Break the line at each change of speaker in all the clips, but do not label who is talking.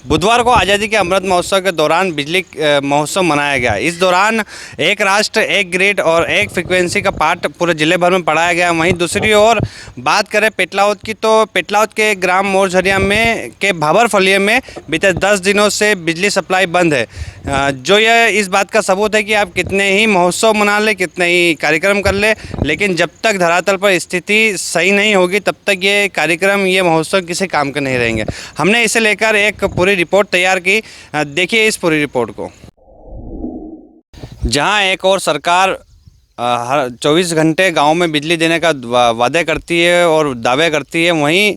बुधवार को आज़ादी के अमृत महोत्सव के दौरान बिजली महोत्सव मनाया गया। इस दौरान एक राष्ट्र एक ग्रिड और एक फ्रीक्वेंसी का पाठ पूरे जिले भर में पढ़ाया गया। वहीं दूसरी ओर बात करें पेटलावद की, तो पेटलावद के ग्राम मोरझरिया में के भाबर फलिया में बीते 10 दिनों से बिजली सप्लाई बंद है, जो यह इस बात का सबूत है कि आप कितने ही महोत्सव मना ले, कितने ही कार्यक्रम कर ले, लेकिन जब तक धरातल पर स्थिति सही नहीं होगी तब तक ये कार्यक्रम, ये महोत्सव किसी काम के नहीं रहेंगे। हमने इसे लेकर एक पूरी रिपोर्ट तैयार की। देखिए इस पूरी रिपोर्ट को। जहां एक और सरकार हर 24 घंटे गांव में बिजली देने का वादे करती है और दावे करती है, वहीं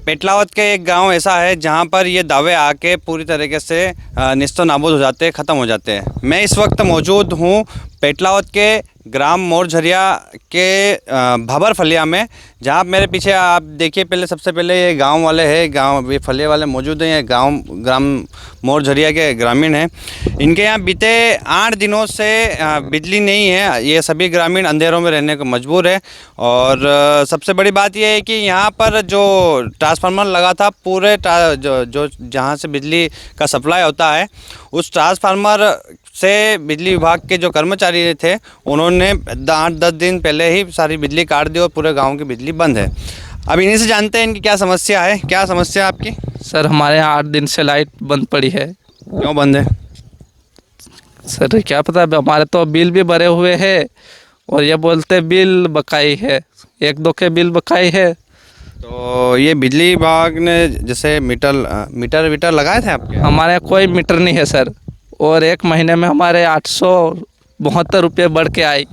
पेटलावद के एक गांव ऐसा है जहां पर ये दावे आके पूरी तरीके से निस्तो नाबूद हो जाते हैं, ख़त्म हो जाते हैं। मैं इस वक्त मौजूद हूं पेटलावद के ग्राम मोरझरिया के भाबर फलिया में, जहाँ मेरे पीछे आप देखिए। पहले सबसे पहले ये गांव वाले हैं, गांव ये फलिया वाले मौजूद हैं। ये ग्राम मोरझरिया के ग्रामीण हैं। इनके यहाँ बीते 8 दिनों से बिजली नहीं है। ये सभी ग्रामीण अंधेरों में रहने को मजबूर है। और सबसे बड़ी बात यह है कि यहाँ पर जो ट्रांसफार्मर लगा था, पूरे जो जहाँ से बिजली का सप्लाई होता है, उस ट्रांसफार्मर से बिजली विभाग के जो कर्मचारी थे, उन्होंने 8-10 दिन पहले ही सारी बिजली काट दी और पूरे गांव की बिजली बंद है। अब इन्हीं से जानते हैं इनकी क्या समस्या है। क्या समस्या है आपकी?
सर हमारे यहाँ 8 दिन से लाइट बंद पड़ी है।
क्यों बंद है?
सर क्या पता, हमारे तो बिल भी भरे हुए हैं और ये बोलते बिल बकाई है, 1-2 के बिल बकाई है।
तो ये बिजली विभाग ने जैसे मीटर लगाए थे आपके?
हमारे यहाँ कोई मीटर नहीं है सर। और 1 महीने में हमारे 872 रुपये बढ़ के आई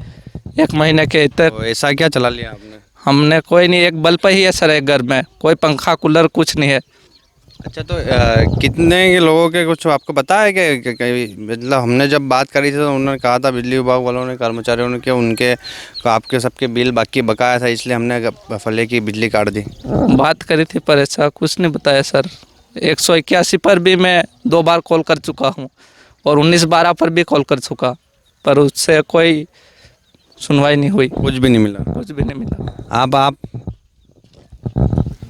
1 महीने के इतने।
तो ऐसा क्या चला लिया आपने?
हमने कोई नहीं, एक बल्ब ही है सर एक घर में, कोई पंखा कूलर कुछ नहीं है।
अच्छा, तो कितने लोगों के कुछ आपको पता है कि मतलब हमने जब बात करी थी तो उन्होंने कहा था, बिजली विभाग वालों ने, कर्मचारियों ने, कि उनके आपके सबके बिल बाकी बकाया था, इसलिए हमने फले की बिजली काट दी।
बात करी थी पर ऐसा कुछ नहीं बताया सर। 181 पर भी मैं 2 बार कॉल कर चुका हूँ और 19-12 पर भी कॉल कर चुका, पर उससे कोई सुनवाई नहीं हुई।
कुछ भी नहीं मिला?
कुछ भी नहीं मिला।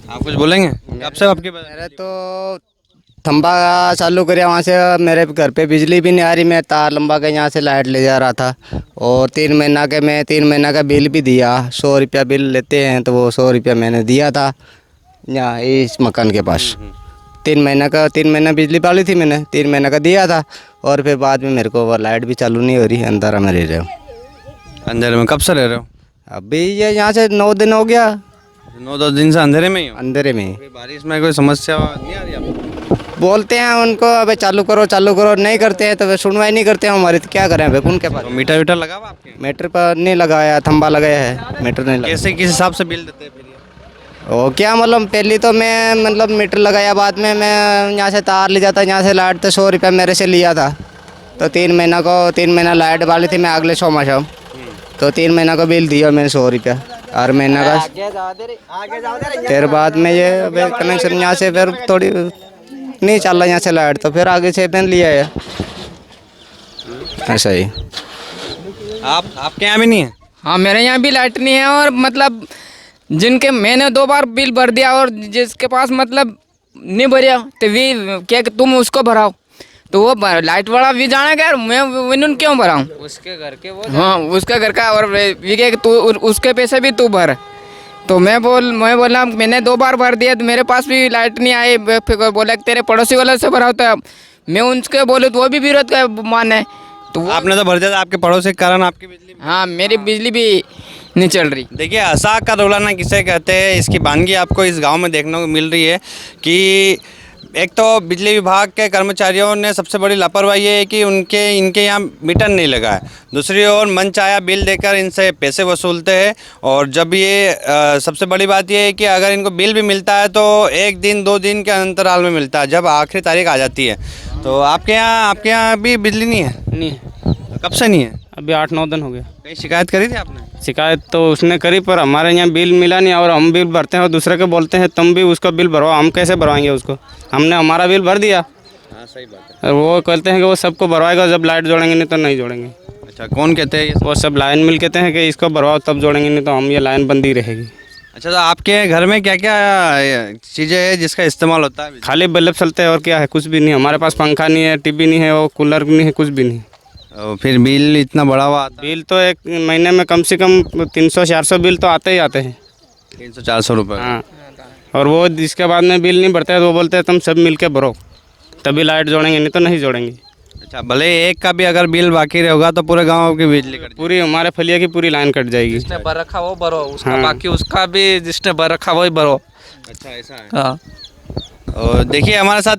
आप कुछ बोलेंगे? कब से आपके
मेरे तो थंबा चालू किया, वहाँ से मेरे घर पे बिजली भी नहीं आ रही। मैं तार लंबा के यहाँ से लाइट ले जा रहा था और 3 महीना का बिल भी दिया। 100 रुपया बिल लेते हैं, तो वो 100 रुपया मैंने दिया था यहाँ इस मकान के पास। 3 महीना बिजली पाली थी मैंने, 3 महीना का दिया था। और फिर बाद में मेरे को वो लाइट भी चालू नहीं हो रही, अंधेरा में रह रहे हो।
अंधेरे में कब से रह रहे हो?
अभी ये यहाँ से 9 दिन हो गया।
9-10 दिन से अंधेरे में ही हो?
अंधेरे में।
कोई बारिश में कोई समस्या नहीं आ रही आपको?
बोलते हैं उनको, अबे चालू करो, नहीं करते हैं, तो वे सुनवाई नहीं करते हैं हमारी। तो क्या करें अबे, उनके पास
तो मीटर लगा हुआ आपके?
मीटर पर नहीं लगाया, थंबा लगाया है, मीटर नहीं लगा।
कैसे, किस हिसाब से बिल देते हैं फिर ये?
ओ क्या मतलब, पहले तो मैं मतलब मीटर लगाया, बाद में मैं यहाँ से तार ले जाता, यहाँ से लाइट तो 100 रुपया मेरे से लिया था। तो 3 महीना लाइट वाली थी मैं, अगले 6 माह तो 3 महीना का बिल दिया मैंने 100 रुपया हर महीना का। फिर बाद में ये कनेक्शन यहाँ से फिर थोड़ी नहीं चल रहा यहाँ से लाइट, तो फिर आगे से मैंने लिया है ऐसा ही।
आपके यहाँ भी नहीं है?
हाँ मेरे यहाँ भी लाइट नहीं है। और मतलब जिनके मैंने 2 बार बिल भर दिया और जिसके पास मतलब नहीं भरिया, तो वी क्या कि तुम उसको भराओ, तो वो लाइट वाला भी जाना क्या, मैं उन्होंने क्यों भराऊँ?
उसके घर के वो,
हाँ उसका घर का, और वी क्या कि तू उसके पैसे भी तू भर। तो मैं बोला मैंने 2 बार भर दिया, तो मेरे पास भी लाइट नहीं आई। फिर बोला कि तेरे पड़ोसी वाले से भरा होता है। मैं उनके बोले तो वो भी विरोध का माने, तो
आपने तो भर दिया था, आपके पड़ोसी के कारण आपकी बिजली?
हाँ मेरी बिजली भी नहीं चल रही।
देखिए, असाक का रोलाना किसे कहते हैं, इसकी वानगी आपको इस गांव में देखने को मिल रही है कि एक तो बिजली विभाग के कर्मचारियों ने सबसे बड़ी लापरवाही है कि इनके यहाँ मीटर नहीं लगा है। दूसरी ओर मनचाहा बिल देकर इनसे पैसे वसूलते हैं। और जब ये सबसे बड़ी बात ये है कि अगर इनको बिल भी मिलता है तो 1 दिन 2 दिन के अंतराल में मिलता है, जब आखिरी तारीख आ जाती है। तो आपके यहाँ भी बिजली नहीं है?
नहीं है।
कब से नहीं है?
अभी 8-9 दिन हो गया।
कहीं शिकायत करी थी आपने?
शिकायत तो उसने करी, पर हमारे यहाँ बिल मिला नहीं। और हम बिल भरते हैं और दूसरे को बोलते हैं तुम भी उसका बिल भरवाओ, हम कैसे भरवाएंगे उसको? हमने हमारा बिल भर दिया।
हाँ सही बात है।
और वो कहते हैं कि वो सबको भरवाएगा जब लाइट जोड़ेंगे, नहीं तो नहीं जोड़ेंगे।
अच्छा, कौन कहते हैं ये?
वो सब लाइन मिल कहते हैं कि इसको भरवाओ तब जोड़ेंगे, नहीं तो हम ये लाइन बंदी रहेगी।
अच्छा, तो आपके घर में क्या क्या चीज़ें हैं जिसका इस्तेमाल होता है?
खाली बल्ब चलते हैं और क्या है, कुछ भी नहीं। हमारे पास पंखा नहीं है, टीवी नहीं है, वो कूलर नहीं है, कुछ भी नहीं।
और फिर बिल इतना बड़ा हुआ आता
बिल तो एक महीने में कम से कम 300-400 बिल तो आते ही आते हैं।
है 300-400 रुपये।
हाँ, और वो जिसके बाद में बिल नहीं भरते है तो वो बोलते हैं तुम सब मिल के भरो तभी लाइट जोड़ेंगे, नहीं तो नहीं जोड़ेंगे।
अच्छा, भले एक का भी अगर बिल बाकी रहेगा तो पूरे गांव की बिजली कट
पूरी हमारे फलिया की पूरी लाइन कट जाएगी।
जिसने भर रखा वो भरो, उसका
हाँ।
बाकी उसका भी जिसने भर रखा वही भरो।
जाएगी। अच्छा, ऐसा है।
हाँ,
और देखिए हमारे साथ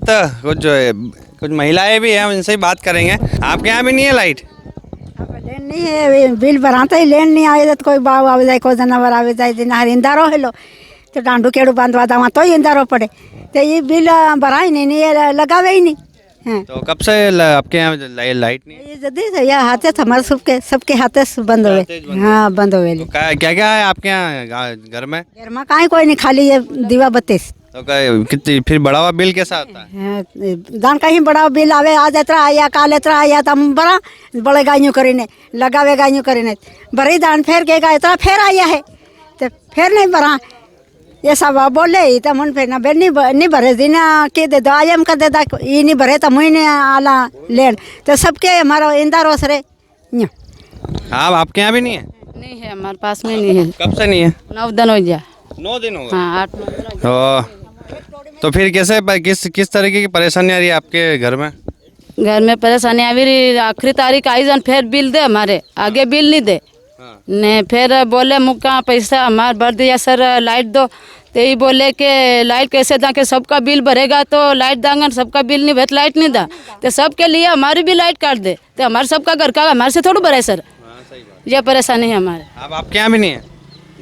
कुछ महिलाएं भी हैं, उनसे ही बात करेंगे। आपके यहाँ भी नहीं है लाइट?
लेन नहीं है, बिल भराता ही लेन नहीं आए तो कोई बाव आवे जाए, कोई जनावर आवे जाए, दिन हर इंदारो हेलो तो डांडू केड़ू बांधवा दावा तो ही इंदारो पड़े, तो ये बिल भरा ही नहीं, ये लगावे ही नहीं। हाँ,
तो कब से आपके यहाँ लाइट नहीं है?
ये जल्दी से यह हाथे हमारे सबके हाथे से बंद हुए। हाँ, बंद हुए।
तो क्या क्या है आपके यहाँ घर में?
घर में कहीं कोई नहीं, खाली ये दीवा बत्ती से।
तो कितनी फिर बड़ा हुआ बिल कैसा आता है?
हाँ, दान कहीं बड़ा बिल आवे, आज इतना आया काल इतना आया तो हम बड़ा बड़े गायों करीने लगावे, गायों करीने बड़ी दान फेर के गा इतना फेर आया है तो फिर नहीं भरा, ये सब बोले ही तो मन फिर ना बेर नहीं भरे दिन के दे दो आयम कर दे, ये नहीं भरे तो मुझे आला लेन तो सबके हमारा इंदारो सरे।
हाँ, आपके यहाँ भी नहीं है?
नहीं है, हमारे पास में नहीं है।
कब से नहीं है?
9 दिन हो गया।
9 दिन हो गए।
हाँ, 8-9 दिन हो
तो फिर कैसे किस तरीके की परेशानी आ रही है आपके घर में?
गया। घर में परेशानी आ रही, आखिरी तारीख आई जन फिर बिल दे, हमारे आगे बिल नहीं दे। ने फिर बोले मुक्का पैसा हमारे भर दिया सर, लाइट दो, तो ये बोले कि लाइट कैसे दा के सबका बिल भरेगा तो लाइट दांगा, सबका बिल नहीं भरे तो लाइट नहीं दा, तो सबके लिए हमारी भी लाइट काट दे, तो हमारे सबका घर का हमारे से थोड़ा भरे सर। ये परेशानी है हमारे।
अब आपके यहाँ भी नहीं है?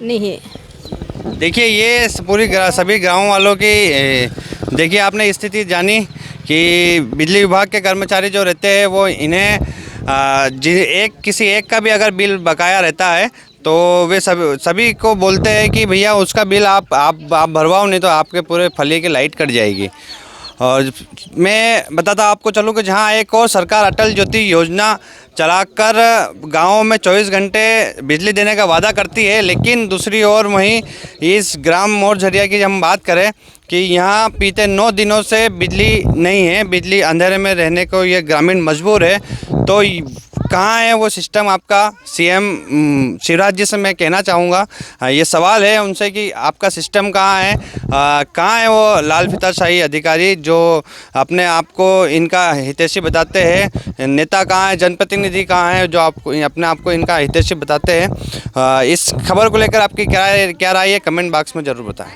नहीं है।
देखिए ये सभी गाँव वालों की देखिए आपने स्थिति जानी कि बिजली विभाग के कर्मचारी जो रहते हैं वो इन्हें किसी एक का भी अगर बिल बकाया रहता है तो वे सभी को बोलते हैं कि भैया उसका बिल आप भरवाओ, नहीं तो आपके पूरे फलिए की लाइट कट जाएगी। और मैं बताता आपको चलूँ कि जहाँ एक और सरकार अटल ज्योति योजना चलाकर गाँव में 24 घंटे बिजली देने का वादा करती है, लेकिन दूसरी ओर वहीं इस ग्राम मोरझरिया की हम बात करें कि यहाँ बीते 9 दिनों से बिजली नहीं है, बिजली अंधेरे में रहने को ये ग्रामीण मजबूर है। तो कहाँ है वो सिस्टम आपका? सीएम शिवराज जी से मैं कहना चाहूँगा, ये सवाल है उनसे कि आपका सिस्टम कहाँ है, कहाँ है वो लाल फीताशाही अधिकारी जो अपने आप को इनका हितैषी बताते हैं? नेता कहाँ है, जनप्रतिनिधि कहाँ है जो आपको अपने आप को इनका हितैषी बताते हैं? इस खबर को लेकर आपकी क्या राय है, कमेंट बॉक्स में ज़रूर बताएं।